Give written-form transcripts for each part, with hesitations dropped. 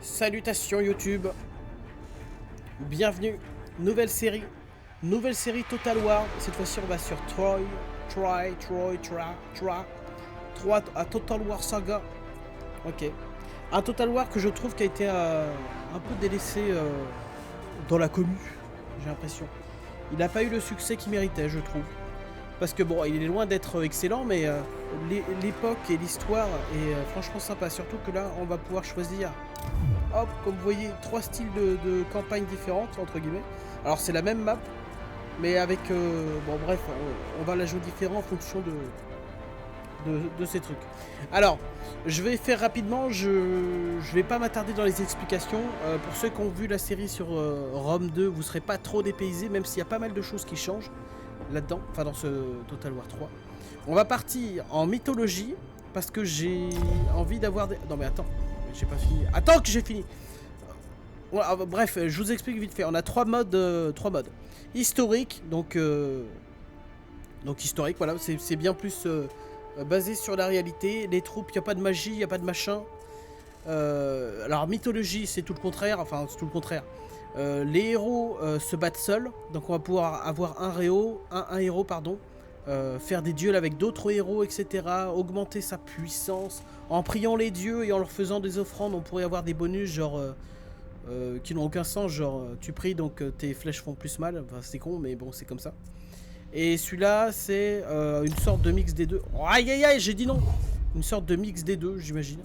Salutations YouTube. Bienvenue. Nouvelle série Total War. Cette fois-ci on va sur Troy à Total War Saga. Ok. Un Total War que je trouve qui a été un peu délaissé dans la commu, j'ai l'impression. Il n'a pas eu le succès qu'il méritait, je trouve. Parce que bon, il est loin d'être excellent, mais l'époque et l'histoire est franchement sympa. Surtout que là, on va pouvoir choisir, hop, comme vous voyez, 3 styles de campagnes différentes, entre guillemets. Alors c'est la même map, mais avec, bon bref, on va la jouer différent en fonction de ces trucs. Alors, je vais faire rapidement, je vais pas m'attarder dans les explications. Pour ceux qui ont vu la série sur Rome 2, vous serez pas trop dépaysés, même s'il y a pas mal de choses qui changent là-dedans, enfin dans ce Total War 3. On va partir en mythologie, parce que j'ai envie d'avoir des... Non mais attends, j'ai pas fini. Attends que j'ai fini. Bref, je vous explique vite fait. On a 3 modes. Historique, donc historique, voilà, c'est bien plus basé sur la réalité. Les troupes, il n'y a pas de magie, il n'y a pas de machin. Alors mythologie, c'est tout le contraire, enfin c'est tout le contraire. Les héros se battent seuls, donc on va pouvoir avoir un héros, faire des duels avec d'autres héros, etc. Augmenter sa puissance en priant les dieux et en leur faisant des offrandes. On pourrait avoir des bonus genre qui n'ont aucun sens, genre tu pries donc tes flèches font plus mal. Enfin c'est con, mais bon c'est comme ça. Et celui-là c'est une sorte de mix des deux. Oh, aïe aïe aïe, j'ai dit non. Une sorte de mix des deux, j'imagine.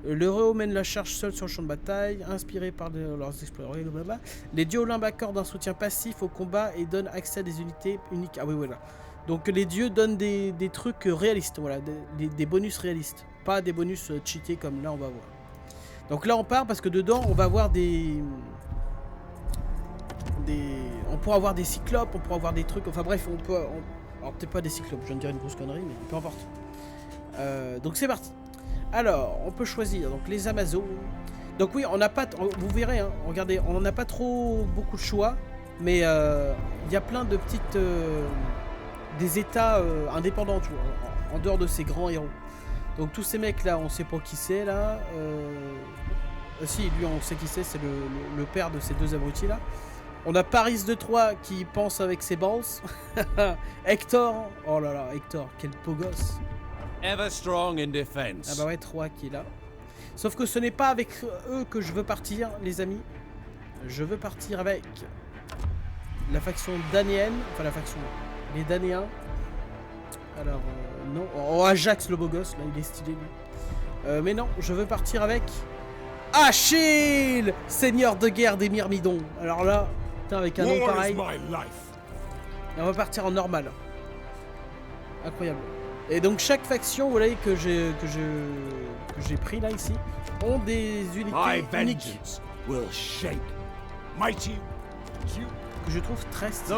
Le héros mène la charge seul sur le champ de bataille, inspiré par leurs explorateurs. Les dieux Olympe accordent un soutien passif au combat et donnent accès à des unités uniques. Ah oui, voilà. Donc les dieux donnent des trucs réalistes, voilà, des bonus réalistes. Pas des bonus cheatés comme là on va voir. Donc là on part parce que dedans on va avoir on pourra avoir des cyclopes, on pourra avoir des trucs, enfin bref, on peut... Alors peut-être pas des cyclopes, je viens de dire une grosse connerie, mais peu importe. Donc c'est parti. Alors, on peut choisir donc les Amazones. Donc oui, on n'a pas, vous verrez, hein, regardez, on n'a pas trop beaucoup de choix, mais il y a plein de petites, des états indépendants, tu vois, en dehors de ces grands héros. Donc tous ces mecs là, on sait pas qui c'est là. Si, lui on sait qui c'est le père de ces deux abrutis là. On a Paris de Troie qui pense avec ses balls. Hector, oh là là, Hector, quel beau gosse. Ever strong in defense. Ah bah ouais, 3 qui est là. Sauf que ce n'est pas avec eux que je veux partir, les amis. Je veux partir avec la faction danéenne. Enfin, la faction... les Danéens. Alors, non. Oh, Ajax, le beau gosse, là, il est stylé, lui. Mais non, je veux partir avec... Achille, seigneur de guerre des Myrmidons. Alors là, putain, avec un nom pareil. Et on va partir en normal. Incroyable. Et donc chaque faction, vous voyez que j'ai pris là ici, ont des unités uniques que je trouve très stylées.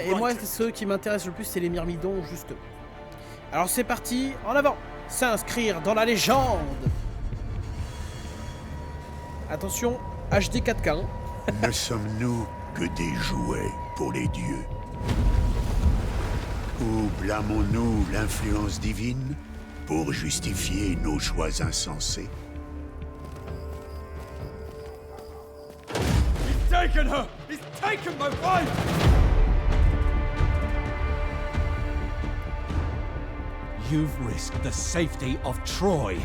Et moi, ceux qui m'intéressent le plus, c'est les Myrmidons, justement. Alors c'est parti, en avant. S'inscrire dans la légende. Attention, HD 4K. Hein. Ne sommes-nous que des jouets pour les dieux? Ou blâmons-nous l'influence divine pour justifier nos choix insensés? He's taken her! He's taken my wife! You've risked the safety of Troy.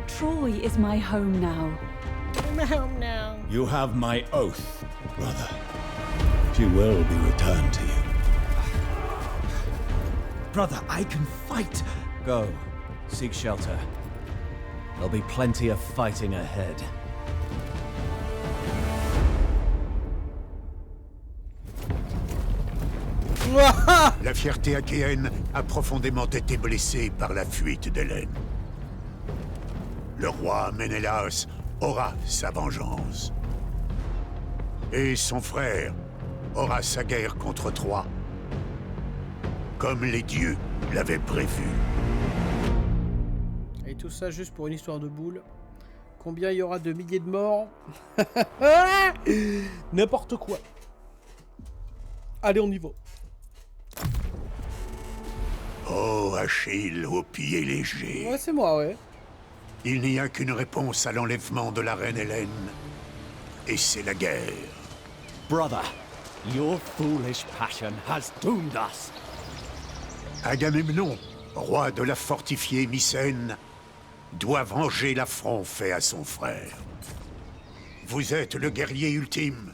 Troy is my home now. My home now. You have my oath, brother. She will be returned to you. Brother, I can fight. Go, seek shelter. There'll be plenty of fighting ahead. La fierté achéenne a profondément été blessée par la fuite d'Hélène. Le roi Ménélas aura sa vengeance. Et son frère aura sa guerre contre Troie. Comme les dieux l'avaient prévu. Et tout ça juste pour une histoire de boule. Combien il y aura de milliers de morts? N'importe quoi. Allez, on y va. Oh, Achille, aux pieds légers. Ouais, c'est moi, ouais. Il n'y a qu'une réponse à l'enlèvement de la reine Hélène. Et c'est la guerre. Brother, your foolish passion has doomed us. Agamemnon, roi de la fortifiée Mycène, doit venger l'affront fait à son frère. Vous êtes le guerrier ultime,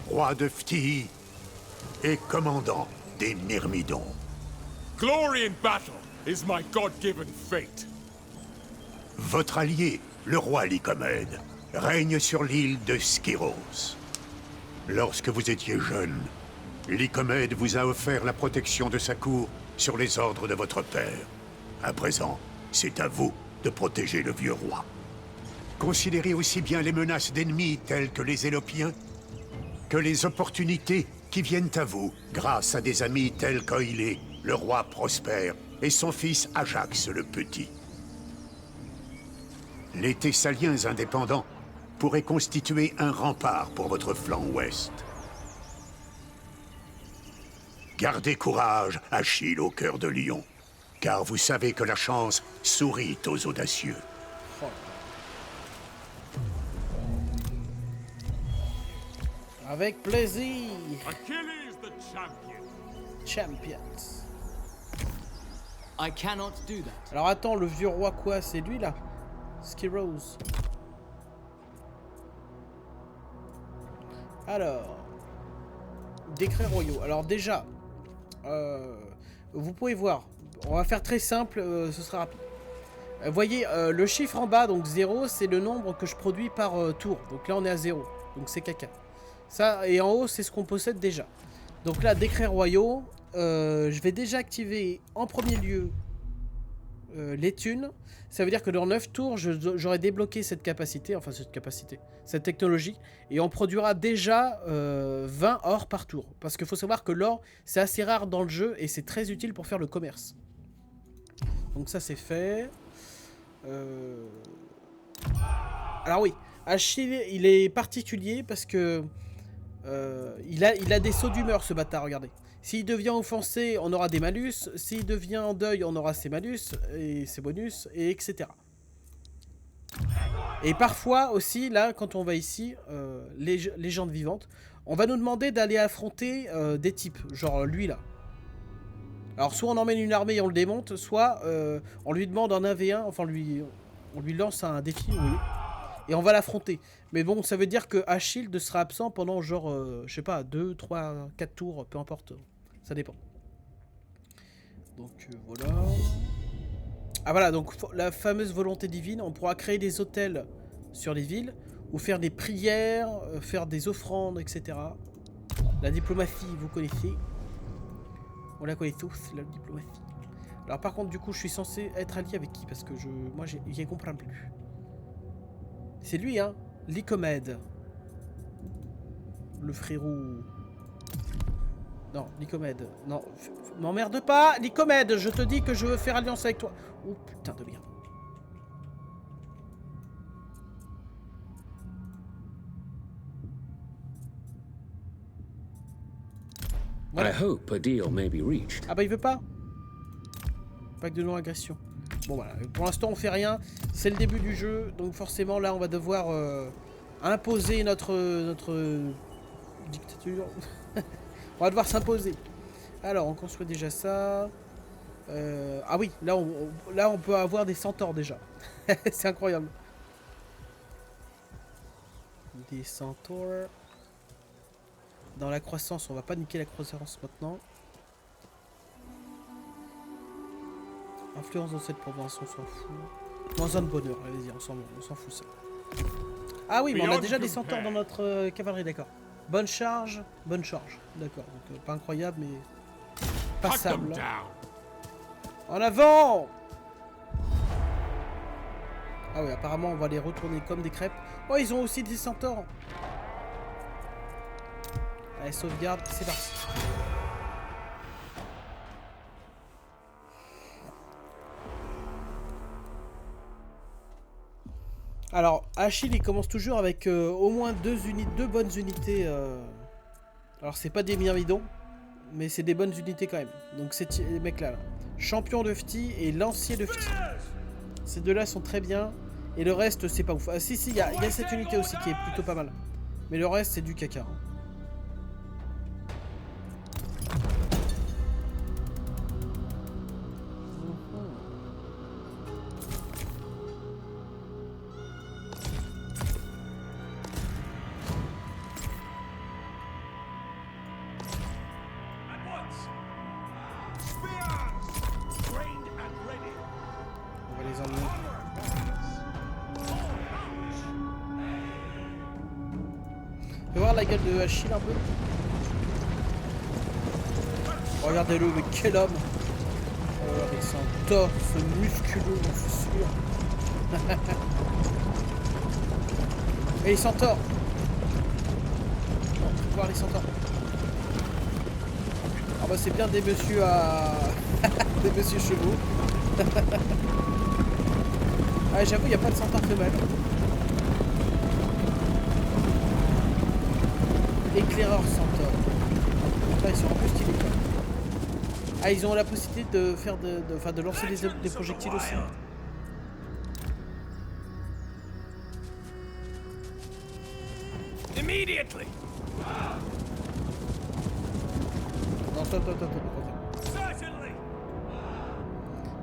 roi de Phthie et commandant des Myrmidons. Glory in battle is my God-given fate. Votre allié, le roi Lycomède, règne sur l'île de Skyros. Lorsque vous étiez jeune, Lycomède vous a offert la protection de sa cour sur les ordres de votre père. À présent, c'est à vous de protéger le vieux roi. Considérez aussi bien les menaces d'ennemis tels que les Élopiens que les opportunités qui viennent à vous grâce à des amis tels qu'Oïlée, le roi prospère, et son fils Ajax le Petit. Les Thessaliens indépendants pourraient constituer un rempart pour votre flanc ouest. Gardez courage, Achille au cœur de lion, car vous savez que la chance sourit aux audacieux. Avec plaisir. Achilles the champion. Champions. I cannot do that. Alors attends, le vieux roi quoi? C'est lui là? Skyros. Alors. Décrets royaux. Alors déjà. Vous pouvez voir. On va faire très simple, ce sera rapide. Vous voyez, le chiffre en bas, donc 0, c'est le nombre que je produis par tour. Donc là on est à 0. Donc c'est caca. Ça, et en haut, c'est ce qu'on possède déjà. Donc là, décrets royaux. Je vais déjà activer en premier lieu les thunes. Ça veut dire que dans 9 tours, j'aurai débloqué cette capacité, enfin cette technologie. Et on produira déjà 20 or par tour. Parce qu'il faut savoir que l'or, c'est assez rare dans le jeu et c'est très utile pour faire le commerce. Donc ça, c'est fait. Alors oui, Achille, il est particulier parce que il a des sauts d'humeur, ce bâtard, regardez. S'il devient offensé, on aura des malus. S'il devient en deuil, on aura ses malus et ses bonus, et etc. Et parfois aussi, là, quand on va ici, légende vivante, on va nous demander d'aller affronter des types, genre lui là. Alors soit on emmène une armée et on le démonte, soit on lui demande en 1v1, enfin on lui lance un défi, oui, et on va l'affronter. Mais bon, ça veut dire que Achille sera absent pendant genre, je sais pas, 2, 3, 4 tours, peu importe. Ça dépend. Donc voilà. Ah voilà, donc la fameuse volonté divine. On pourra créer des hôtels sur les villes, ou faire des prières, faire des offrandes, etc. La diplomatie, vous connaissez. On la connaît tous, la diplomatie. Alors par contre, du coup, je suis censé être allié avec qui? Parce que moi, je comprends plus. C'est lui, hein, Lycomède. Le frérot. Non, Lycomède. Non, m'emmerde pas, Lycomède. Je te dis que je veux faire alliance avec toi. Oh putain de merde. Voilà. I hope a deal may be reached. Ah bah il veut pas. Pacte de non-agression. Bon voilà, pour l'instant on fait rien. C'est le début du jeu, donc forcément là on va devoir imposer notre dictature. On va devoir s'imposer. Alors on construit déjà ça. Ah oui, là on peut avoir des centaures déjà. C'est incroyable. Des centaures. Dans la croissance, on va pas niquer la croissance maintenant. Influence dans cette province, on s'en fout. Moins un de bonheur, allez-y, on s'en fout ça. Ah oui, mais on a déjà des centaures dans notre cavalerie, d'accord. Bonne charge, d'accord. Donc pas incroyable, mais passable. En avant! Ah oui, apparemment on va les retourner comme des crêpes. Oh, ils ont aussi des centaures. Allez, sauvegarde, c'est parti. Alors, Achille, il commence toujours avec au moins deux bonnes unités. Alors, c'est pas des myrmidons. Mais c'est des bonnes unités quand même. Donc ces mecs-là. Là. Champion de Fti et lancier de Fti. Ces deux-là sont très bien. Et le reste, c'est pas ouf. Ah si, il y a cette unité aussi qui est plutôt pas mal. Mais le reste, c'est du caca. Hein. On va les emmener. Fais voir la gueule de Achille un peu. Regardez-le, mais quel homme! Avec son torse musculeux, j'en suis sûr. Et les centaures! On peut voir les centaures. Ah bah c'est bien des messieurs à... des messieurs chevaux. Ah j'avoue, il n'y a pas de centaure femelle. Éclaireur centaure. Putain, ils sont un peu stylés quoi. Ah, ils ont la possibilité de faire de lancer des projectiles aussi. Immediately. Non, attends.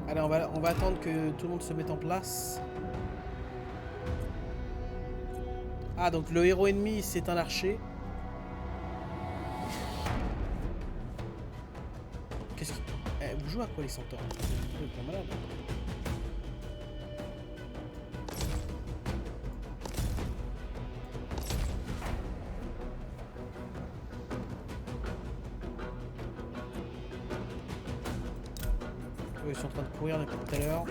Allez, on va attendre que tout le monde se mette en place. Ah, donc le héros ennemi, c'est un archer. Qu'est-ce qu'il... Eh, vous jouez à quoi les centaures? Vous êtes pas malade. Ils sont en train de courir depuis tout à l'heure.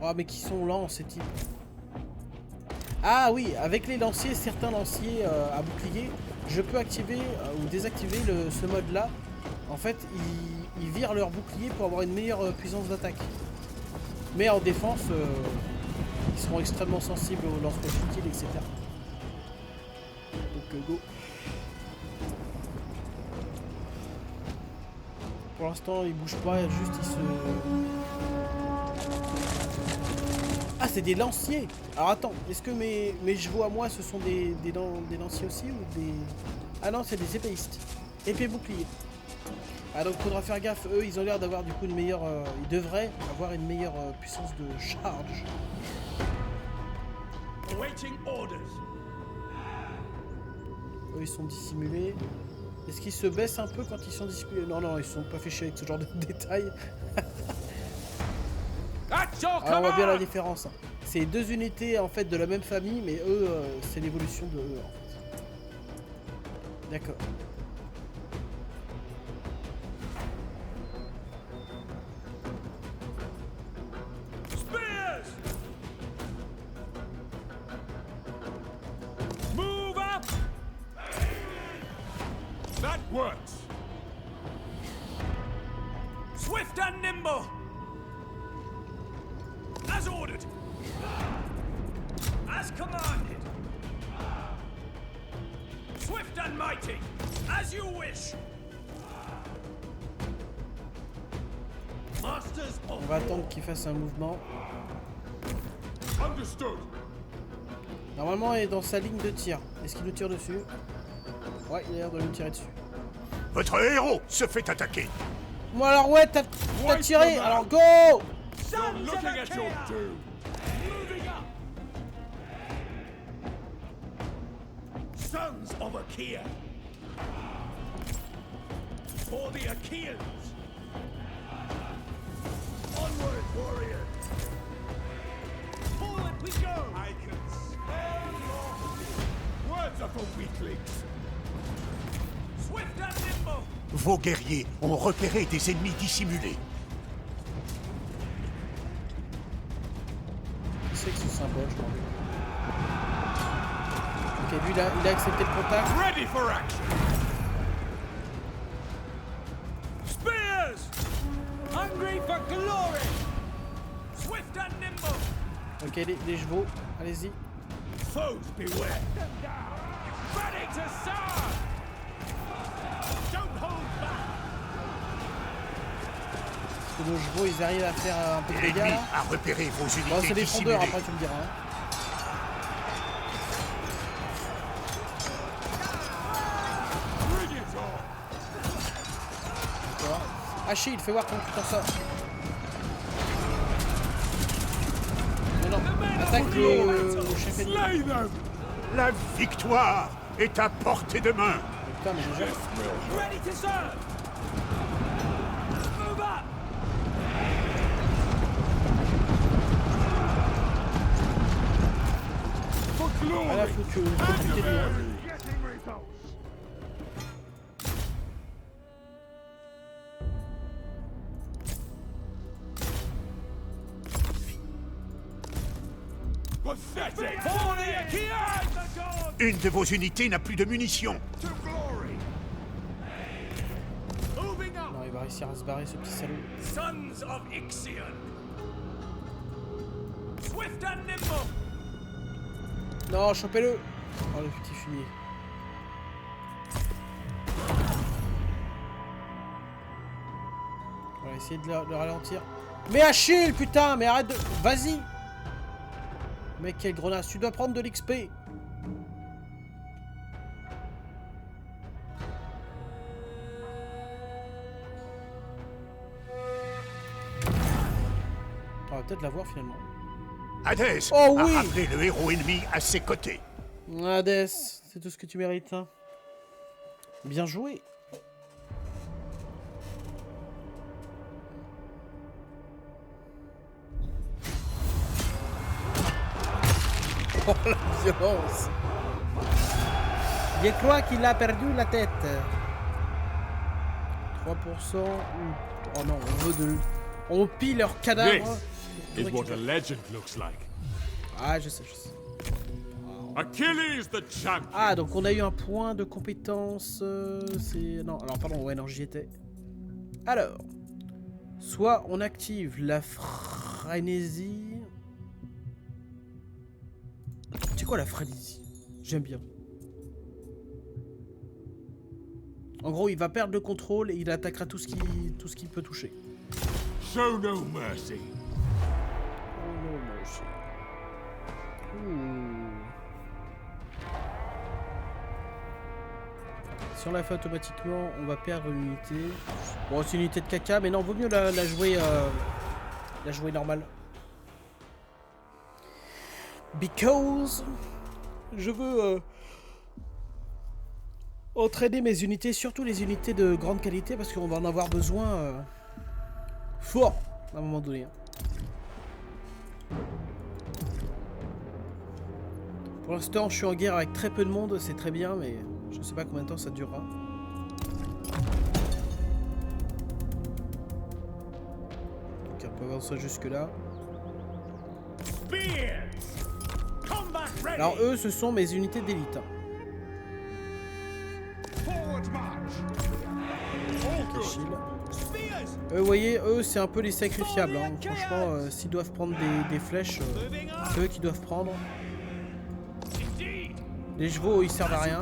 Oh mais qui sont lents ces types. Ah oui, avec les lanciers, certains lanciers à bouclier, je peux activer ou désactiver ce mode là. En fait, ils virent leur bouclier pour avoir une meilleure puissance d'attaque. Mais en défense, ils seront extrêmement sensibles aux lance-projectiles, etc. Donc go. Pour l'instant, ils bougent pas, juste ils se... Ah, c'est des lanciers. Alors attends, est-ce que mes chevaux à moi, ce sont des lanciers aussi ou des... Ah non, c'est des épéistes. Épée bouclier. Ah donc faudra faire gaffe, eux ils ont l'air d'avoir du coup une meilleure... ils devraient avoir une meilleure puissance de charge. Eux ils sont dissimulés. Est-ce qu'ils se baissent un peu quand ils sont dissimulés? Non, ils sont pas fait chier avec ce genre de détails. Alors on voit bien la différence. C'est deux unités en fait de la même famille, mais eux c'est l'évolution de eux en fait. D'accord. That works. Swift and nimble. As ordered. As commanded. Swift and mighty. As you wish. Masters of... On va attendre qu'il fasse un mouvement. Understood. Normalement il est dans sa ligne de tir. Est-ce qu'il nous tire dessus? Ouais, il a l'air de nous tirer dessus. Votre héros se fait attaquer. Bon alors ouais, t'as tiré, alors go! You're looking at your doom. Moving up. Sons of Achaea. For the Achaeans. Onward, warriors. Forward we go. I can spare your words are for weaklings. Swift and nimble. Vos guerriers ont repéré des ennemis dissimulés. C'est que ce symbole, je crois. Ok, lui il a accepté le contact. Ready for action. Spears. Hungry for glory. Swift and nimble. Ok, les chevaux, allez-y. Foes beware. Ready to serve. Don't hold back. Parce que nos chevaux, ils arrivent à faire un peu de dégâts L'ennemi là. a repéré vos Bon, unités c'est des fondeurs, dissimulées. après tu me diras. Hein. Bring it on. D'accord. Achille, fais voir comment tu t'en sors. Non, non, attaque le chef ennemi. Slay them. La victoire est à portée de main. Putain, mais déjà. Ready to serve. Move up. For glory. À la foutu, faut buter lui, hein. Getting results. Pathetic. For the Achaeans! Une de vos unités n'a plus de munitions. To glory. Moving up. Non, il va réussir à se barrer, ce petit salaud. Sons of Ixion. Swift and nimble. Non, chopez-le. Oh, le petit fumier. On va essayer de le ralentir. Mais Achille, putain, mais arrête de... Vas-y. Mec, quelle grenasse. Tu dois prendre de l'XP. On va peut-être l'avoir finalement. Hadès Oh a oui. rappelé le héros ennemi à ses côtés. Hades, c'est tout ce que tu mérites. Hein. Bien joué. Oh la violence. Je crois qu'il a perdu la tête. 3%. Oh non, on veut de... On pille leur cadavre. Is what a legend looks like. Ah, je sais, je sais. Achilles the champion. Ah, donc on a eu un point de compétence. C'est... Non, alors pardon, ouais, non, j'y étais. Alors, soit on active la frénésie. C'est quoi la frénésie? J'aime bien. En gros, il va perdre le contrôle et il attaquera tout ce qu'il peut toucher. Show no mercy. Oh non, mercy. Ouh. Si on la fait automatiquement, on va perdre une unité. Bon, c'est une unité de caca, mais non, vaut mieux la jouer normale. Because je veux entraîner mes unités, surtout les unités de grande qualité, parce qu'on va en avoir besoin fort à un moment donné. Hein. Pour l'instant, je suis en guerre avec très peu de monde, c'est très bien, mais je sais pas combien de temps ça durera. Ok, on peut avancer jusque là. Alors eux, ce sont mes unités d'élite. Achille. Vous voyez, eux, c'est un peu les sacrifiables. Hein. Franchement, s'ils doivent prendre des flèches, c'est eux qui doivent prendre. Les chevaux, ils servent à rien.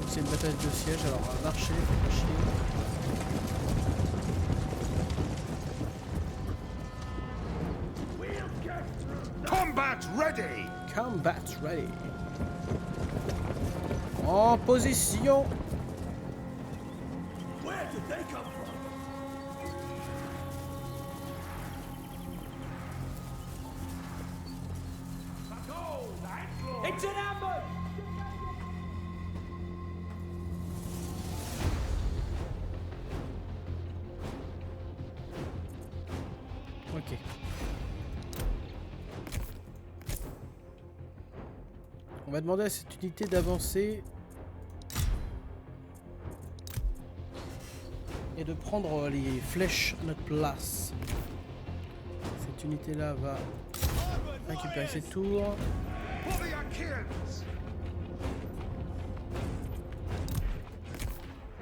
C'est une bataille de siège, alors marcher, faut pas chier. Combat ready. Combat ready. En position. Where did they come from? It's an ambush! Ok. On va demander à cette unité d'avancer et de prendre les flèches à notre place. Cette unité-là va récupérer ses tours.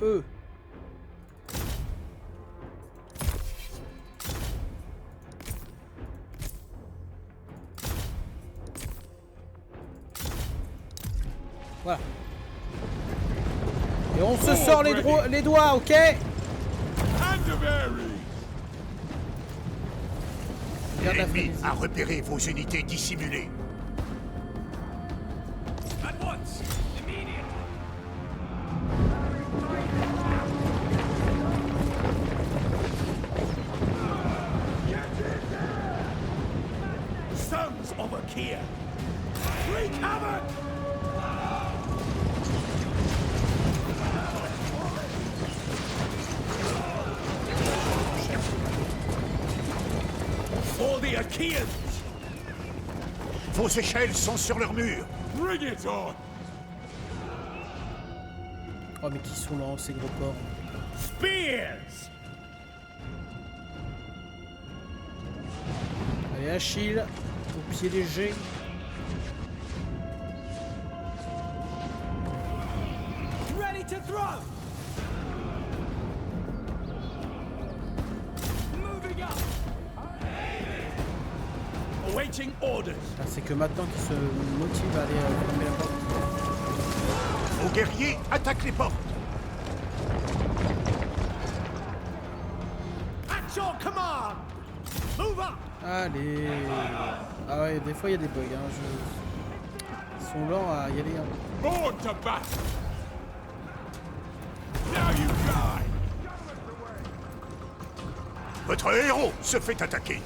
Eux Voilà. Et on se sort les doigts, ok? Regarde la L'ennemi frénésie. a repéré vos unités dissimulées. At once! Immediate! Sons of Achaea! Wreak havoc! For the Achaeans! Vos échelles sont sur leur mur. Bring it on! Oh mais qui sont lents ces gros porcs. Spears! Allez Achille, au pied léger. Ready to throw! Moving up! Awaiting orders! Ah, c'est que maintenant qu'ils se motivent à aller fermer la porte. Vos guerriers attaquent les portes. At your command! Move up! Allez. Ah ouais, des fois il y a des bugs. Hein. Ils sont lents à y aller. Hein. Born to battle! Now you die! Votre héros se fait attaquer.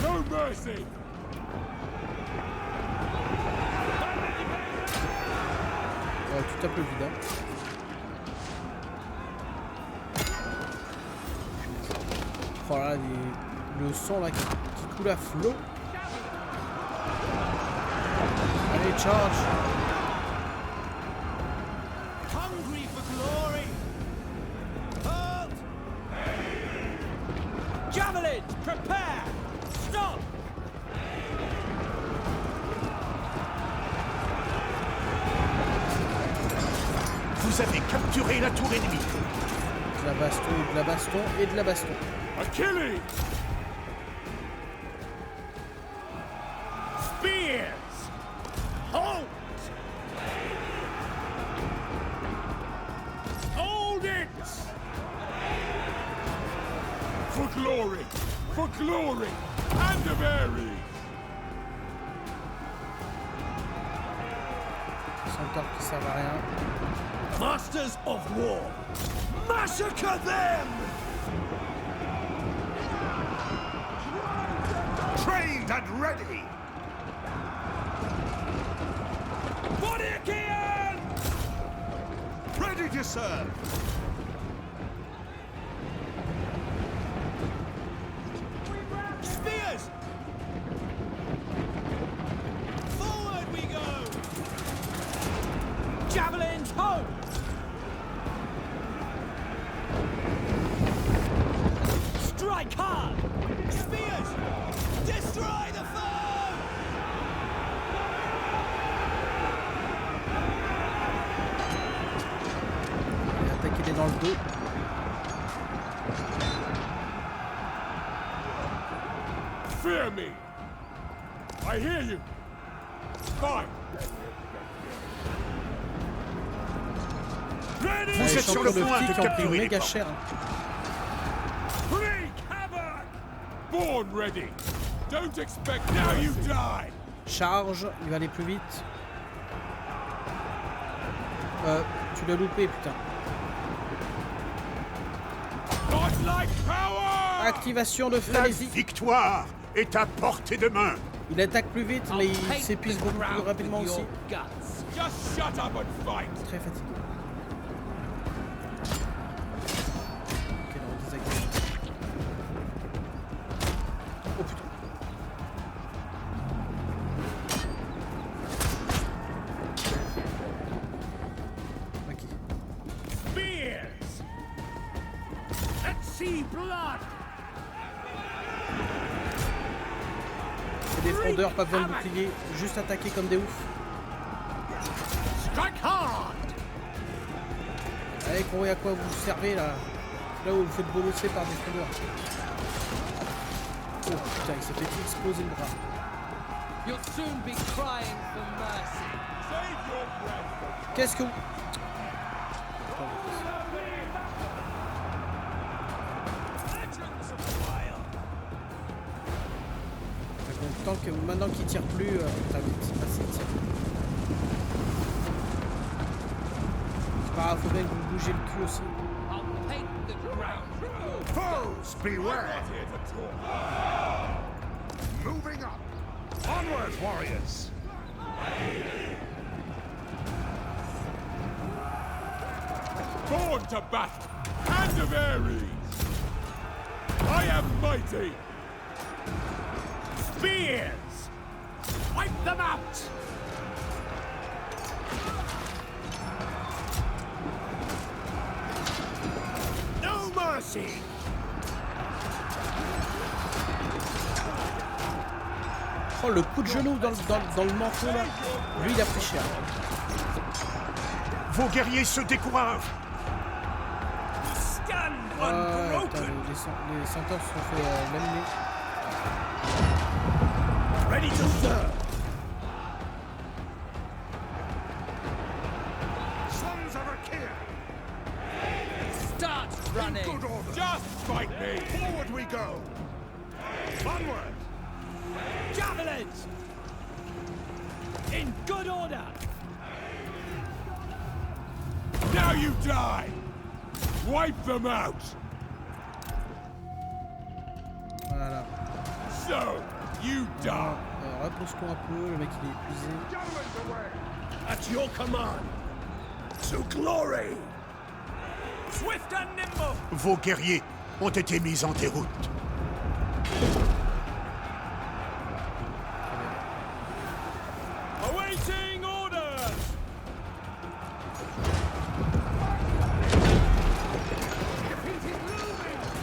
No mercy! Ouais, tu tapes le vide. Hein. Oh là là, le sang là qui coule à flot. Allez, charge. Hungry for glory! Halt! Javelin! Prepare! Stop! Vous avez capturé la tour ennemie. De la baston, de la baston et de la baston. Achilles! Spears! Halt! Hold it! For glory! For glory! And of Ares! Centaures qui servent à rien. Masters of war! Massacre them! Trained and ready! For the Achaean! Ready to serve! Spears! Forward we go! Javelins home! Strike hard! Spears! Destroy the foe! Et attaquez-les dans le dos. Fear me! I hear you! Fine! Ready! Ah, Vous les êtes sur champions le de point flics de qui ont pris capturer les méga portes. cher. Hein. Wreak havoc! Born ready! Don't expect now you die! Charge, il va aller plus vite. Tu l'as loupé, putain. Godlike power! Activation de La frénésie. victoire est à portée de main. Il attaque plus vite, mais il s'épuise beaucoup plus rapidement aussi. Just shut up and fight! Très fatigué. Ok, là, on désactive. Oh putain. Ok. Spears! Let's see blood! C'est des frondeurs, pas besoin de bouclier. Juste attaquer comme des oufs. Strike hard! Allez, courez à quoi vous servez là. Là où vous faites bolosser par des frondeurs. Oh putain, il s'est fait exploser le bras. You'll soon be crying for mercy. Save your Qu'est-ce que... Tant que maintenant qu'il tire plus, t'as vite passé le tir. C'est pas grave, faut bien que vous bougez le cul aussi. Foes, beware! Moving up! Onward, warriors! Born to battle! Hand of Ares! I am mighty! Spears! Wipe them out! No mercy! Oh, le coup de genou dans le menton là, lui il a pris cher. Vos guerriers se découragent. Putain, les centaures se sont fait laminer. Ready to serve! Sons of Achaea! Start running! Good order! Just fight me! Forward we go! Onward! Javelins! In good order! Now you die! Wipe them out! Voilà. So, you die! Repose-toi un peu, le mec il est épuisé. Javelins away! At your command! To glory! Swift and nimble! Vos guerriers ont été mis en déroute. Awaiting orders!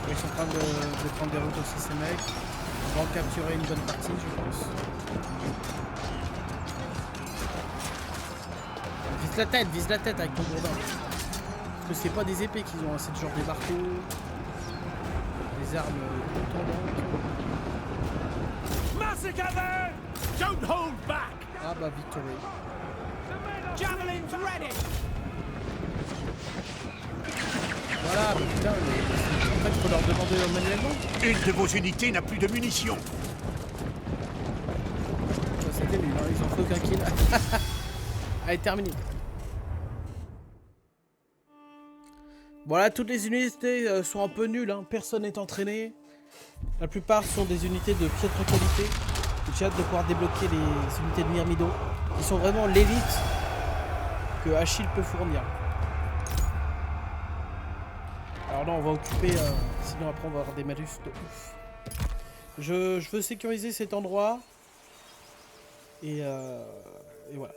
Ils sont en train de prendre des routes aussi ces mecs. On va en capturer une bonne partie je pense. Vise la tête avec ton gourdin. Parce que c'est pas des épées qu'ils ont, c'est genre des marteaux, des armes contendantes. Massacre them! Don't hold back! Ah bah victory. Javelins ready! Voilà, mais putain, en fait faut leur demander manuellement. Une de vos unités n'a plus de munitions. C'était nul, hein, ils ont fait aucun kill. Allez, terminé. Voilà, toutes les unités sont un peu nulles, hein. Personne n'est entraîné. La plupart sont des unités de piètre qualité. J'ai hâte de pouvoir débloquer les unités de Myrmidon, qui sont vraiment l'élite que Achille peut fournir. Alors là, on va occuper, sinon après on va avoir des malus de ouf. Je veux sécuriser cet endroit. Et voilà.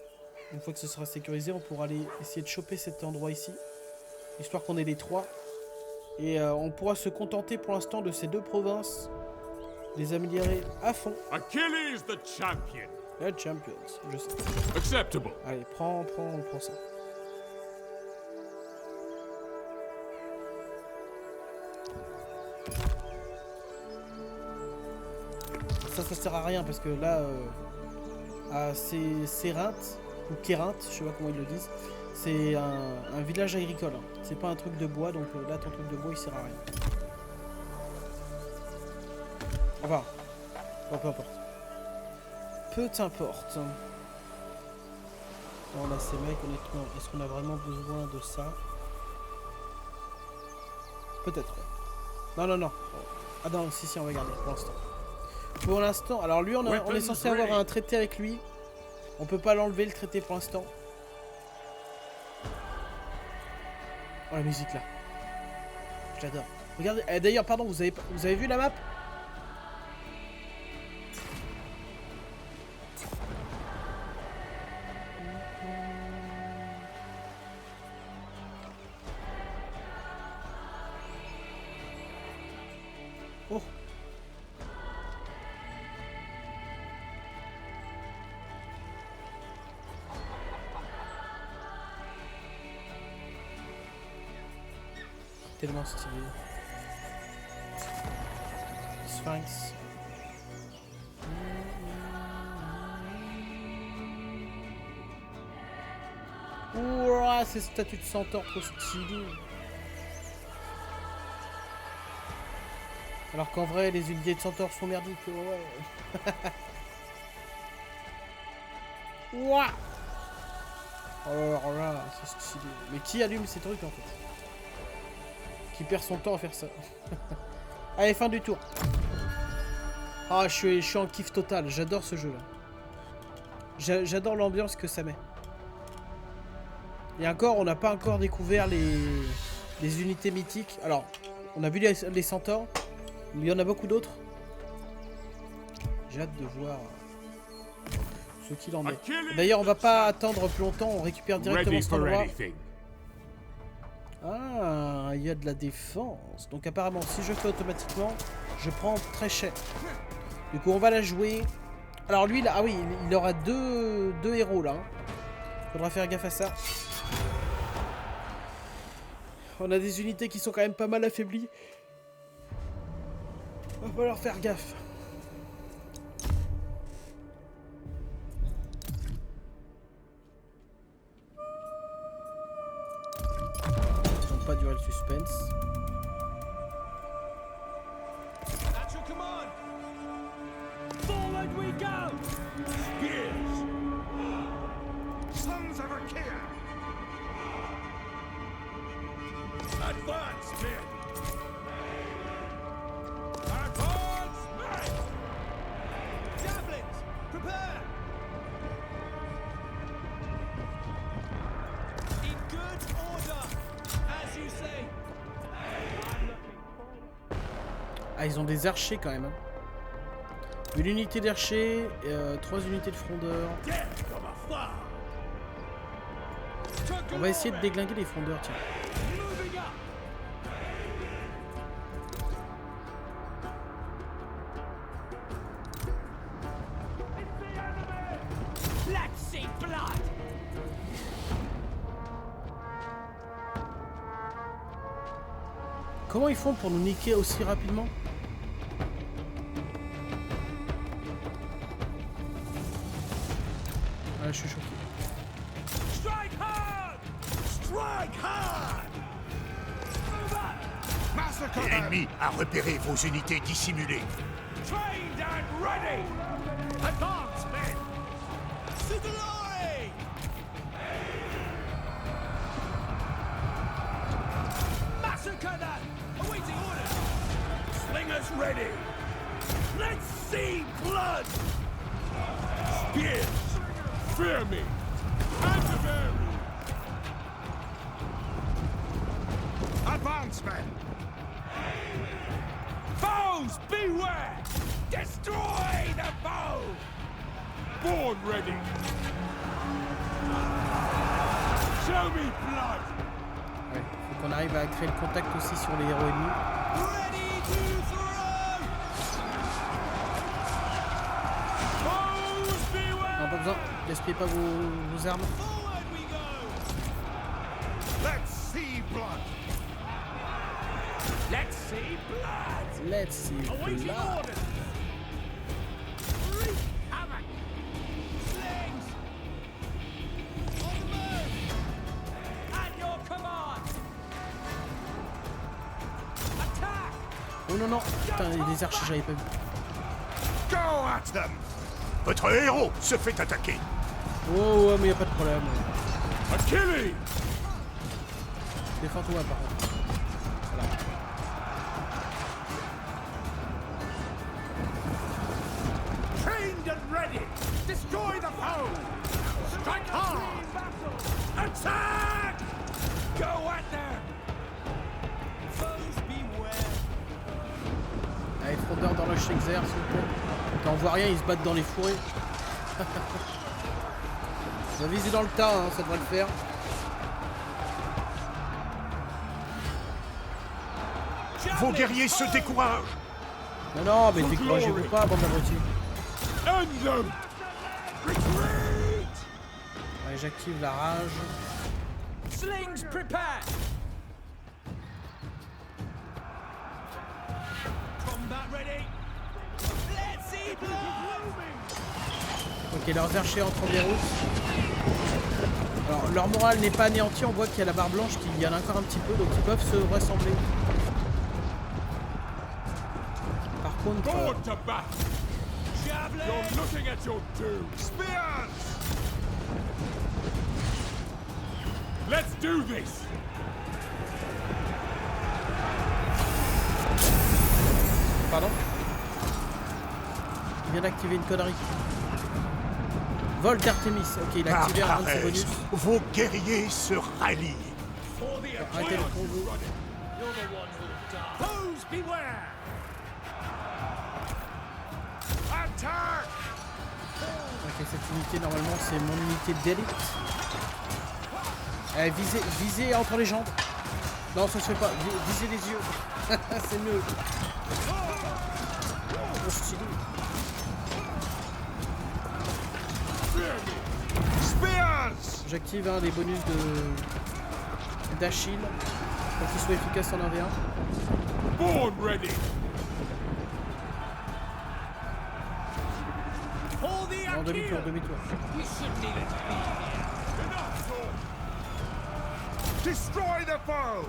Une fois que ce sera sécurisé, on pourra aller essayer de choper cet endroit ici. Histoire qu'on ait les trois. Et on pourra se contenter pour l'instant de ces deux provinces. Les améliorer à fond. Achilles the champion! Les champions, je sais. Acceptable! Allez, prends ça. Ça sert à rien parce que là, à Cérinthe, ou Kérinthe, je sais pas comment ils le disent, c'est un village agricole. Hein. C'est pas un truc de bois, donc là, ton truc de bois, il sert à rien. Enfin, bon, peu importe. Peu importe. On a ces mecs, honnêtement, est-ce qu'on a vraiment besoin de ça? Peut-être. Non. Ah non, si, on va garder pour l'instant. Pour l'instant, alors lui, on est censé avoir un traité avec lui. On peut pas l'enlever, le traité, pour l'instant. Oh, la musique, là. J'adore. Regardez, d'ailleurs, pardon, vous avez vu la map? Oh. Tellement stylé. Sphinx. Ouah, ces statues de centaures trop stylées. Alors qu'en vrai, les unités de centaures sont merdiques. Ouais. Ouah. Alors là, c'est stylé. Mais qui allume ces trucs en fait? Qui perd son temps à faire ça? Allez, fin du tour. Ah, je suis en kiff total. J'adore ce jeu là. J'adore l'ambiance que ça met. Et encore, on n'a pas encore découvert les unités mythiques. Alors, on a vu les centaures, mais il y en a beaucoup d'autres. J'ai hâte de voir ce qu'il en est. D'ailleurs, on va pas attendre plus longtemps, on récupère directement cet endroit. Ah, il y a de la défense. Donc apparemment, si je fais automatiquement, je prends très cher. Du coup, on va la jouer. Alors lui, là, ah oui, il aura deux héros là. Faudra faire gaffe à ça. On a des unités qui sont quand même pas mal affaiblies. Va falloir faire gaffe. Ils n'ont pas duré le suspense. At your command. Forward we go. Spears! Sons of Achaea! Advance, men! Advance, men! Javelins, prepare. In good order, as you say. Ah, ils ont des archers quand même. Hein. Une unité d'archers, 3 unités de frondeurs. Death from afar! On va essayer de déglinguer les frondeurs, tiens. Moving up. Let's see blood. Comment ils font pour nous niquer aussi rapidement? Ah, je suis choqué. Strike hard! Strike hard! Move up! Massacre! L'ennemi a repéré vos unités dissimulées. Trained and ready! Advance, men! To glory. Massacre that. Awaiting orders. Slingers ready! Let's see blood! Spears! Fear me! Antibury! Advance, men! Foes, beware! Destroy the foe! Born ready! Show me blood! Ouais, faut qu'on arrive à créer le contact aussi sur les héros ennemis. Ready to throw. Foes, beware! Non, pas besoin, gaspillez pas vos armes. Forward we go. Let's see blood! Let's see blood! Let's see. Awaiting Là. orders! Wreak havoc! Slings. On the move. At your command. Attack. Oh non, non, putain, il y a des archers, j'avais pas vu. Go at them! Votre héros se fait attaquer. Oh, ouais, mais y a pas de problème. Achilles! Défends-toi, par contre. Voilà. Trained and ready! Destroy the foe! Strike hard! Attack! Go at them! Foes beware. Allez, frondeurs dans le Shexer, s'il vous plaît. Quand on voit rien, ils se battent dans les fourrés. On va viser dans le tas, hein, ça devrait le faire. Vos guerriers se découragent. Non, non, mais découragez-vous pas, bande d'abrutis. End them! Retreat! Allez, j'active la rage. Slings prepare. Combat ready. Let's see blood. Ok, leurs archers entrent en déroute. Alors, leur morale n'est pas anéantie, on voit qu'il y a la barre blanche qui y en a encore un petit peu, donc ils peuvent se ressembler. Par contre... Forward to battle! You're looking at your doom! Spears! Let's do this! Pardon? Il vient d'activer une connerie. Vol d'Artemis. Ok, il a activé un de ses bonus. Vos guerriers se rallient. Arrêtez le combo. Foes beware! Attack! Ok, cette unité, normalement, c'est mon unité d'élite. Visez entre les jambes. Non, ça se fait pas. Visez les yeux. C'est mieux. Oh, stylé. J'active un des bonus d'Achille pour qu'il soit efficace en 1v1. Born ready! En demi-tour, demi-tour. Destroy the foe!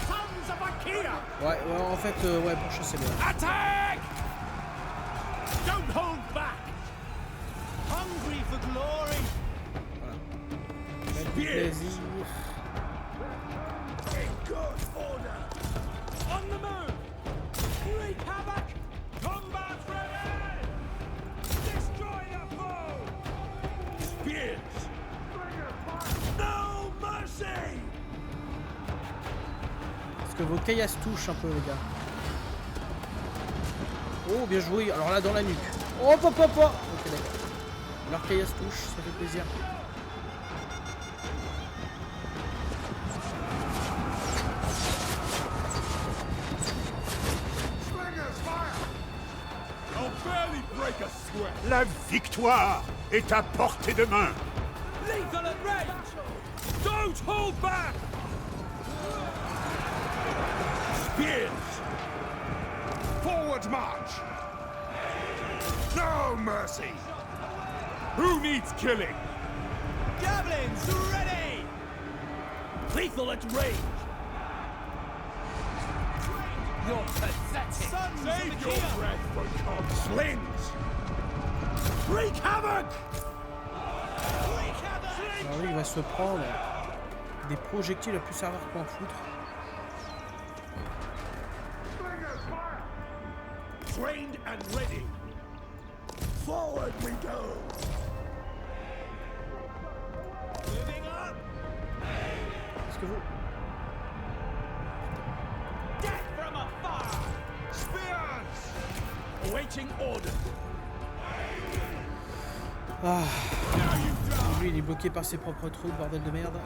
Sons of Achaea! Ouais, en fait, ouais, pour chasser bien. Attack! Don't hold back! Hungry for glory! Faites plaisir. In good order! On the move! Wreak havoc! Combat ready! Destroy the foe! Spears! No mercy! Est-ce que vos caillasses touchent un peu, les gars? Oh, bien joué. Alors là, dans la nuque. Oh, papa! Ok, d'accord. Leur caillasse touche, ça fait plaisir. La victoire est à portée de main. Lethal at range! Don't hold back! Spears! Forward march! No mercy! Who needs killing? Javelins ready! Lethal at range! You're pathetic! Sons Save your breath for cops! Slings! Wreak havoc! Alors lui, il va se prendre des projectiles à plus savoir qu'en foutre. Trained and ready! Forward we go! Moving up! Est-ce que vous... Death from afar! Spears! Awaiting order! Ah. Lui, il est bloqué par ses propres troupes, bordel de merde.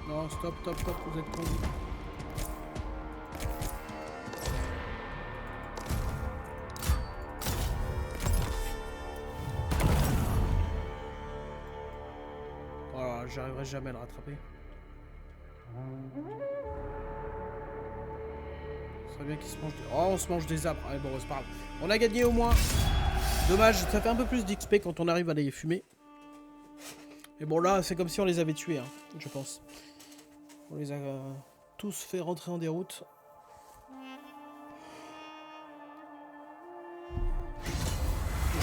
Non, stop, vous êtes cons. Voilà, j'arriverai jamais à le rattraper. Ce serait bien qu'il se mange des... Oh, on se mange des arbres. Allez, bon, c'est pas grave. On a gagné au moins. Dommage, ça fait un peu plus d'XP quand on arrive à les fumer. Mais bon, là, c'est comme si on les avait tués, hein, je pense. On les a tous fait rentrer en déroute.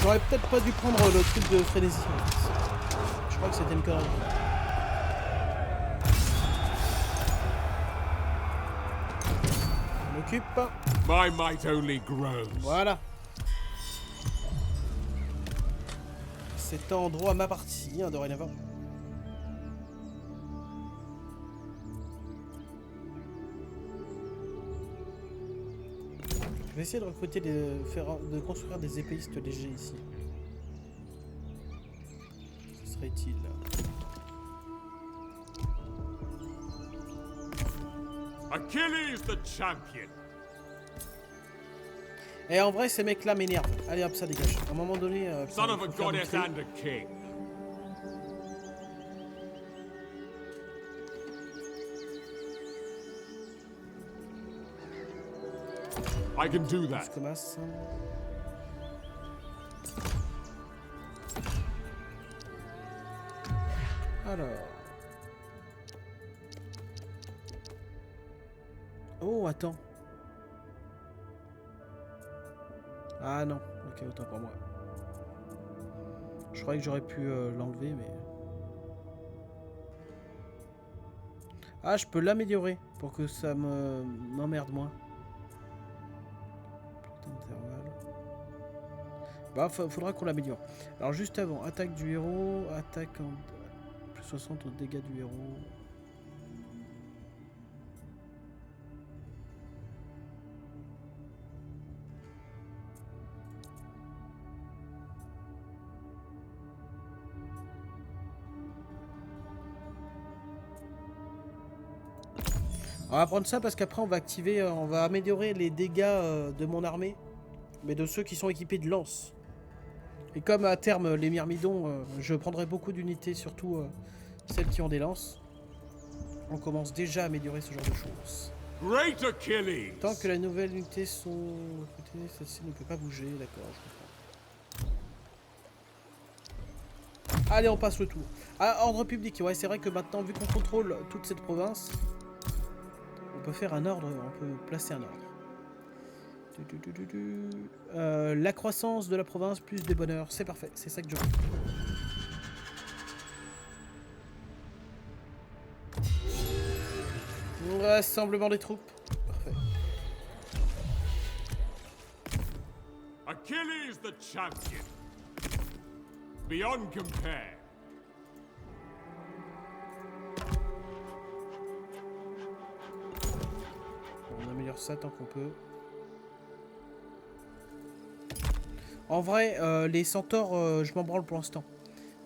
J'aurais peut-être pas dû prendre le truc de frénésie. Je crois que c'était une connerie. On m'occupe. My might only grows. Voilà. Cet endroit m'appartient dorénavant. vais essayer de recruter de construire des épéistes légers ici. Ce serait utile. Achilles the champion. Et en vrai, ces mecs-là m'énervent. Allez hop, ça dégage. À un moment donné, Son putain, of a faut faire goddess du tri. and a king. I can do Je that. commence. Alors. Oh, attends. Ah non, ok, autant pour moi. Je croyais que j'aurais pu l'enlever, mais... Ah, je peux l'améliorer pour que ça m'emmerde moins. Intervalle. Bah, faudra qu'on l'améliore. Alors, juste avant, attaque du héros, attaque en plus 60 aux dégâts du héros. On va prendre ça parce qu'après on va activer, on va améliorer les dégâts de mon armée, mais de ceux qui sont équipés de lances. Et comme à terme les myrmidons, je prendrai beaucoup d'unités, surtout celles qui ont des lances. On commence déjà à améliorer ce genre de choses. Great Achilles. Tant que la nouvelle unité sont recrutées, celle-ci ne peut pas bouger, d'accord, je comprends. Allez, on passe le tour. Ah, ordre public, ouais, c'est vrai que maintenant, vu qu'on contrôle toute cette province, on peut faire un ordre, on peut placer un ordre. La croissance de la province plus des bonheurs, c'est parfait, c'est ça que je veux. Rassemblement des troupes, parfait. Achilles the champion. Beyond compare. On améliore ça tant qu'on peut. En vrai, les centaures, je m'en branle pour l'instant.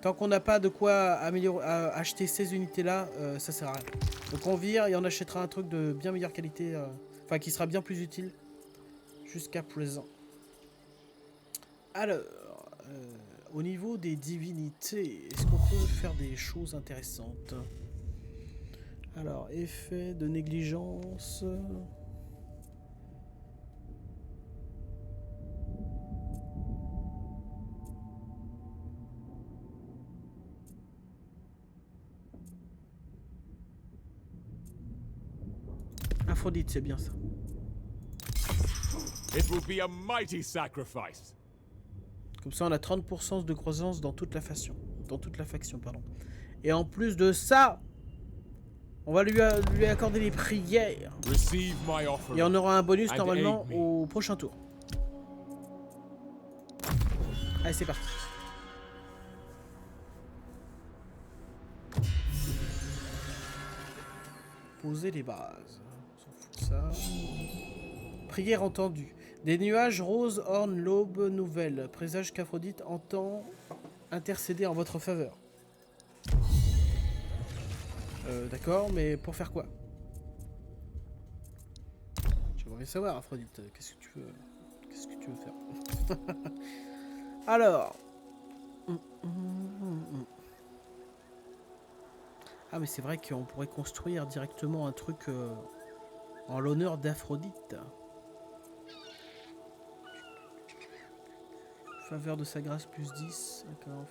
Tant qu'on n'a pas de quoi améliorer, acheter ces unités-là, ça sert à rien. Donc on vire et on achètera un truc de bien meilleure qualité, enfin qui sera bien plus utile jusqu'à présent. Alors, au niveau des divinités, est-ce qu'on peut faire des choses intéressantes? Alors, effet de négligence... Aphrodite, c'est bien ça. It will be a mighty sacrifice. Comme ça, on a 30% de croissance dans toute la faction. Pardon. Et en plus de ça, on va lui accorder les prières. Receive my offering. Et on aura un bonus And normalement aid me. au prochain tour. Allez, c'est parti. Poser les bases. On s'en fout de ça. Prière entendue. Des nuages roses ornent l'aube nouvelle. Présage qu'Aphrodite entend intercéder en votre faveur. D'accord, mais pour faire quoi? J'aimerais savoir, Aphrodite. Qu'est-ce que tu veux faire? Alors. Ah, mais c'est vrai qu'on pourrait construire directement un truc en l'honneur d'Aphrodite. Faveur de sa grâce plus 10. D'accord.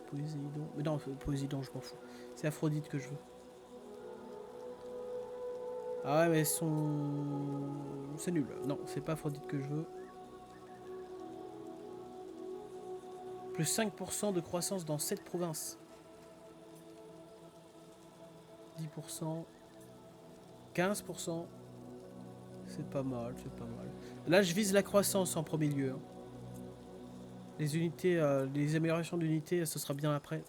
Poséidon. Mais non, Poséidon, je m'en fous. C'est Aphrodite que je veux. Ah ouais, mais c'est nul. Non, c'est pas Aphrodite que je veux. Plus 5% de croissance dans cette province. 10%. 15%. C'est pas mal, c'est pas mal. Là, je vise la croissance en premier lieu. Les unités, les améliorations d'unités, ce sera bien après.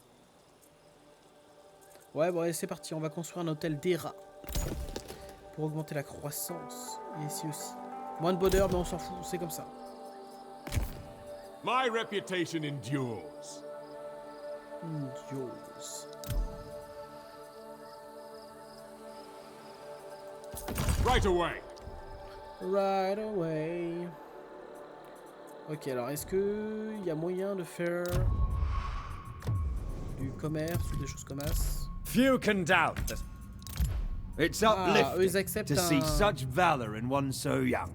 Ouais, bon, allez, c'est parti. On va construire un hôtel d'Héra. Pour augmenter la croissance. Et ici aussi. Moins de bonheur, mais on s'en fout, c'est comme ça. My reputation endures. Dios. Right away. Right away. Ok, alors est-ce que il y a moyen de faire du commerce ou des choses comme ça? Few can doubt that it's Eux, ils uplifting acceptent to see un... such valor in one so young.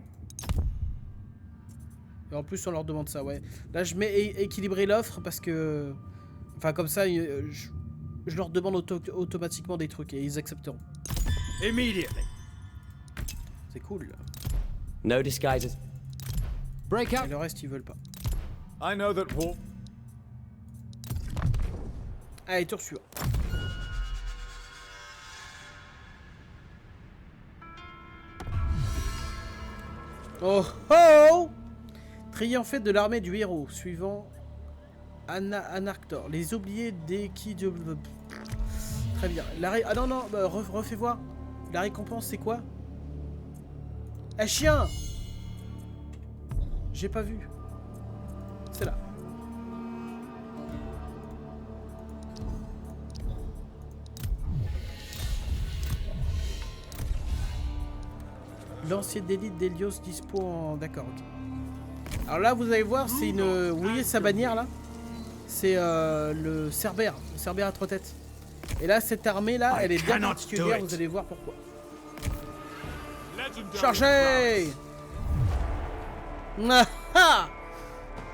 Et en plus, on leur demande ça, ouais. Là, je mets équilibrer l'offre parce que... Enfin, comme ça, je leur demande automatiquement des trucs et ils accepteront. Immediately. C'est cool. No disguises. Break Et out. le reste, ils veulent pas. I know that war. Allez, tour suivant. Oh oh! Triompher de l'armée du héros, suivant Anarctor. Les oubliés des qui de... Très bien. Ah non, non, bah, refais voir. La récompense, c'est quoi? Un chien! J'ai pas vu. C'est là. Lancier d'élite d'Hélios dispo en... D'accord, ok. Alors là, vous allez voir, c'est une... Vous voyez sa bannière, là? C'est le Cerbère à trois têtes. Et là, cette armée-là, elle est bien particulière, vous allez voir pourquoi. Chargez!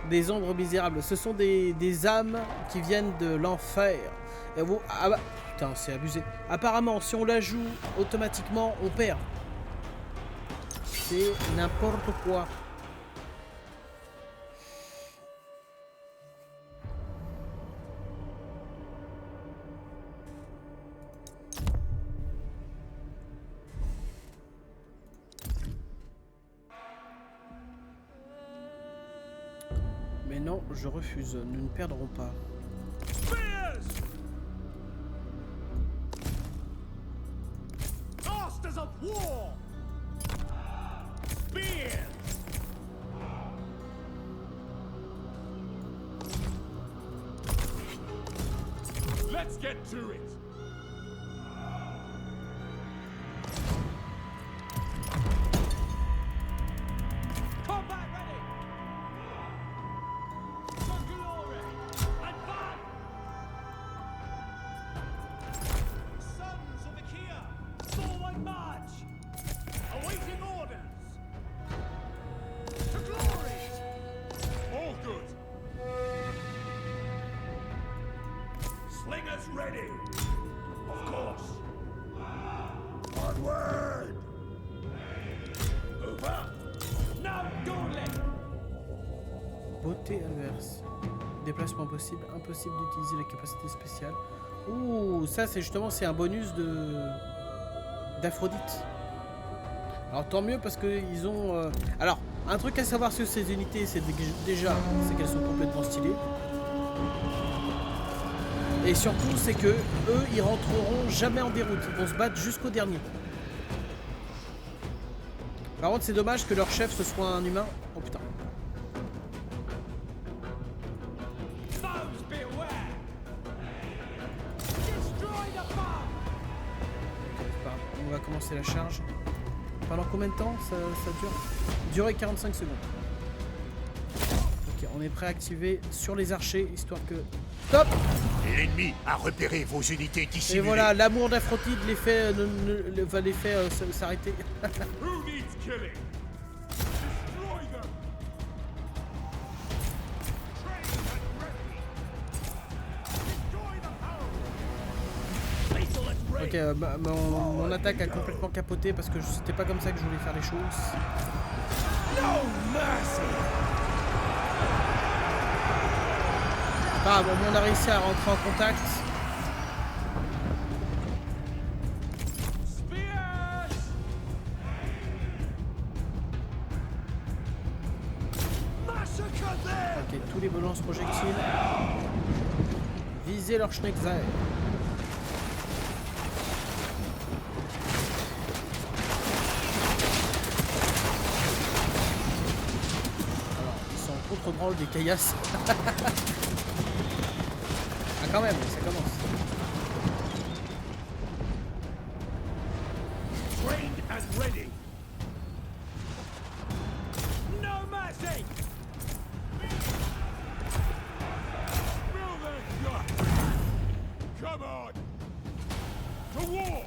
Des ombres misérables. Ce sont des âmes qui viennent de l'enfer. Et vous... Ah bah... Putain, c'est abusé. Apparemment, si on la joue automatiquement, on perd. C'est n'importe quoi. Mais non, je refuse. Nous ne perdrons pas. Masters of war. Spears. Let's get to it. Combat ready. For glory. Advance. Sons of Achaea, forward march. Awaiting orders. To glory. All good. Slingers ready. Of course. Onward. Over. Now Gauntlet. Beauté adverse. Déplacement possible. Impossible d'utiliser les capacités spéciales. Ouh, ça c'est justement c'est un bonus d'Aphrodite. Alors tant mieux parce que ils ont... Alors, un truc à savoir sur ces unités, c'est déjà c'est qu'elles sont complètement stylées. Et surtout, c'est que eux, ils rentreront jamais en déroute. Ils vont se battre jusqu'au dernier. Par contre, c'est dommage que leur chef ce soit un humain. Oh putain. Foes beware. Destroy the bomb. C'est pas grave. On va commencer la charge. Pendant combien de temps ça dure? Durer 45 secondes. Ok, on est prêt à activer sur les archers, histoire que... Top! L'ennemi a repéré vos unités Et dissimulées. voilà, l'amour d'Aphrodite les fait, va les fait s'arrêter. Who needs killing? Destroy them. Train and ready. Destroy the power. Lethal and ready. Ok, mon attaque a complètement capoté parce que c'était pas comme ça que je voulais faire les choses. No mercy. Ah bon, on a réussi à rentrer en contact. Spears. Massacre them. Ok, tous les balances projectiles. Visez leur Schneckzai. contre-branle, des caillasses. Ah quand même, ça commence. Trained and ready. No mercy. Spill their guts. Come on. To war.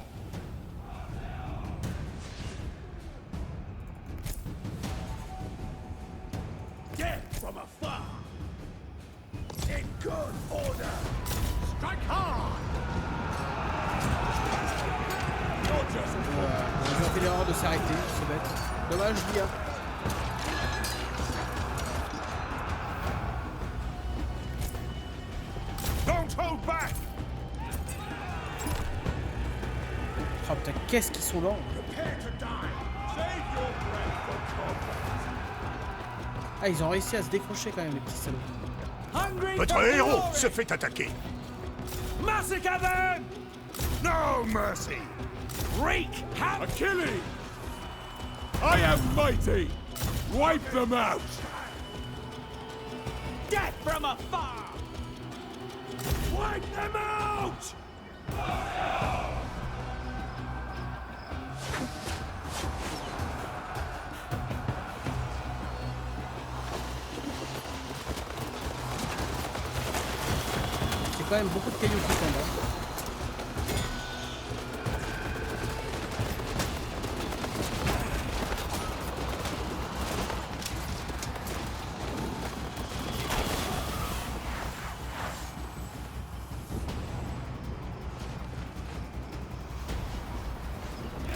Death from afar. In good order. Strike hard. You're just Ils ont fait l'erreur de s'arrêter, c'est bête. Dommage, l'IA. don't hold back. Oh putain, qu'est-ce qu'ils sont lents. Prepare to die. Save your breath for combat. Ah, ils ont réussi à se décrocher quand même, les petits salauds. Hungry Votre for héros glory. se fait attaquer. Massacre them! No mercy. Wreak havoc! Achilles! I am mighty! Wipe them out! Death from afar! Wipe them out! C'est quand même beaucoup de cailloux qui tombent. Hein.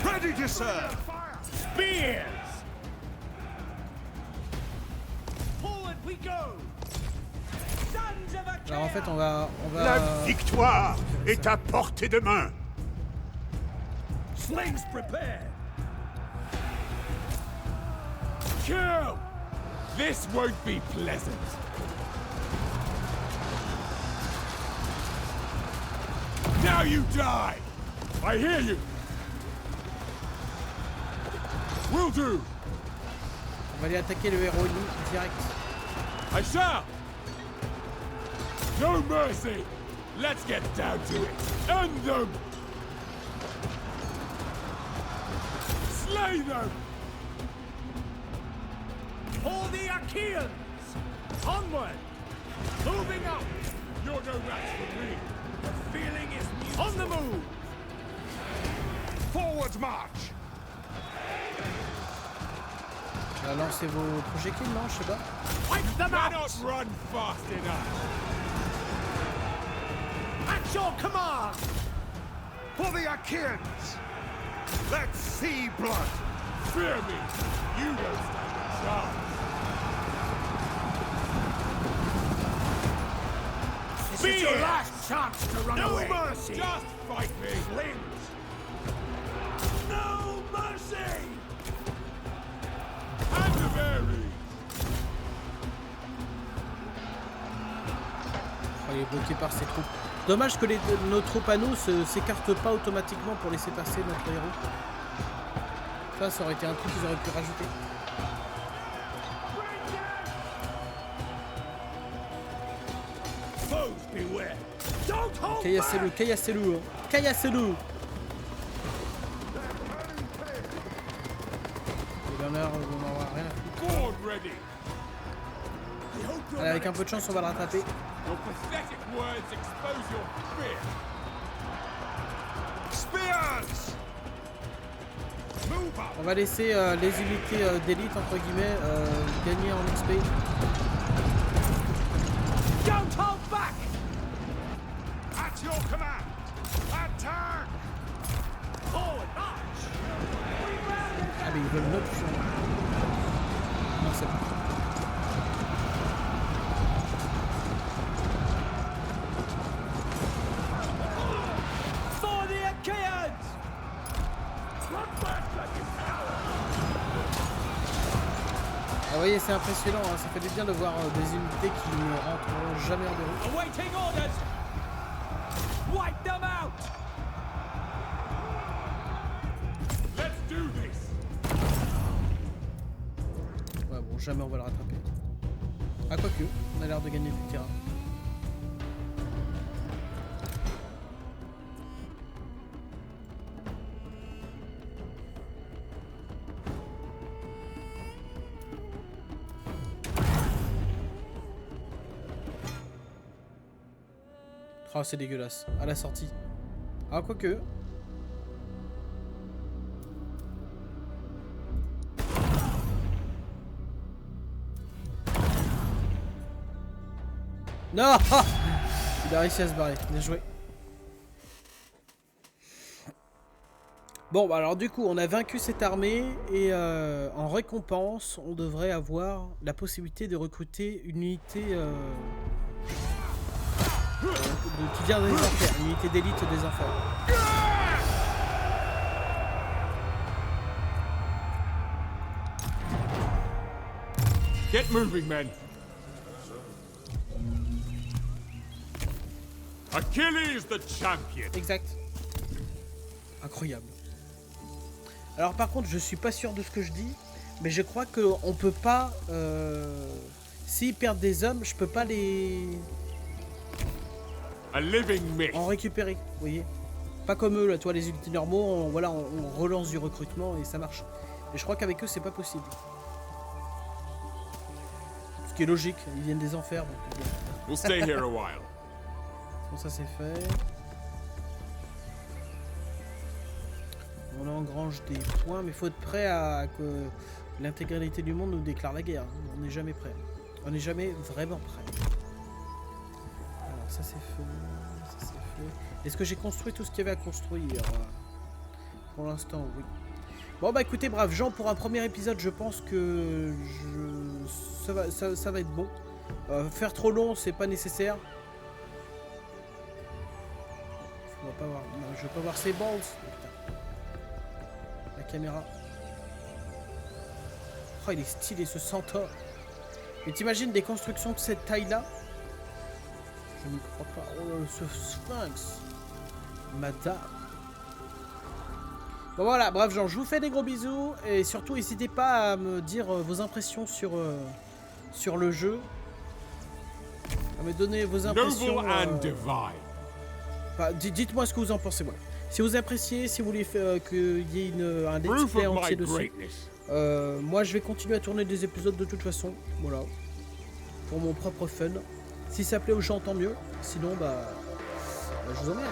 Ready to serve! Spears! Forward we go! Sons of a Alors en fait, on va La victoire est à portée de main. Slings prepared! Kill! This won't be pleasant. Now you die! I hear you! Will do! on va aller attaquer le héros ennemi direct. I shall! No mercy! Let's get down to it! End them! Slay them! For the Achaeans! Onward! Moving up! You're no match for me! The feeling is mutual. On the move! Forward march! Lancez vos projectiles, non? Je sais pas. Wipe them Cannot out! run fast enough! At your command! For the Achaeans! Let's see blood! Fear me! You don't stand a chance! This is your last chance to run No away! mercy! Just fight me! Slings! No mercy! And the berry! Oh, il est bloqué par ses troupes. Dommage que nos troupes à nous s'écartent pas automatiquement pour laisser passer notre héros. Ça aurait été un truc qu'ils auraient pu rajouter. Foes beware! Don't hold Caillassez-le, caillassez-le, hein. Caillassez-le. Il en a, on en aura rien à foutre. Board ready! I hope you're Allez, avec un peu de chance, on va le rattraper. Your pathetic words expose your fear! Spears! Move up! On va laisser les unités d'élite, entre guillemets, gagner en XP. Don't hold back! At your command! Attack! Forward march! Ah mais ils veulent notre puissance. Non, c'est bon. For the Achaeans! Ah, vous voyez, c'est impressionnant, hein. Ça fait du bien de voir des unités qui ne rentreront jamais en déroute. Awaiting orders! Wipe them out! Let's do this! Ouais, bon, jamais on va le rattraper. Ah, quoique, on a l'air de gagner du terrain. Oh, c'est dégueulasse. À la sortie. Ah, quoique. Non. Il a réussi à se barrer. Bien joué. Bon, bah alors du coup, on a vaincu cette armée. Et en récompense, on devrait avoir la possibilité de recruter une unité... qui vient des enfers, une unité d'élite des enfers. Get moving, men. Achilles the champion. Exact. Incroyable. Alors par contre, je suis pas sûr de ce que je dis, mais je crois qu'on peut pas... S'ils perdent des hommes, je peux pas les... A living myth. en récupérer, vous voyez. Pas comme eux, là, toi, les unités normaux, on relance du recrutement et ça marche. Et je crois qu'avec eux, c'est pas possible. Ce qui est logique, ils viennent des enfers. Donc, bon. We'll stay here a while. Bon, ça c'est fait. On engrange des points, mais il faut être prêt à que l'intégralité du monde nous déclare la guerre. On n'est jamais prêt. On n'est jamais vraiment prêt. Alors ça c'est fait. Ça c'est fait. Est-ce que j'ai construit tout ce qu'il y avait à construire? Pour l'instant, oui. Bon bah écoutez, braves gens, pour un premier épisode, je pense que ça va être bon. Faire trop long, c'est pas nécessaire. On va pas voir. Non, je veux pas voir ses balls. Putain. La caméra. Oh, il est stylé ce centaure. Mais t'imagines des constructions de cette taille-là? Je n'y crois pas. Oh, ce sphinx. Madame. Bon voilà, bref gens, je vous fais des gros bisous. Et surtout, n'hésitez pas à me dire vos impressions sur le jeu. À me donner vos impressions. Noble and divine. Enfin, dites-moi ce que vous en pensez. Voilà. Si vous appréciez, si vous voulez qu'il y ait un let's play entier dessus. Moi, je vais continuer à tourner des épisodes de toute façon. Voilà. Pour mon propre fun. Si ça plaît aux gens, tant mieux. Sinon, bah je vous emmerde.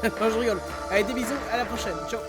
Non, je rigole. Allez, des bisous. À la prochaine. Ciao.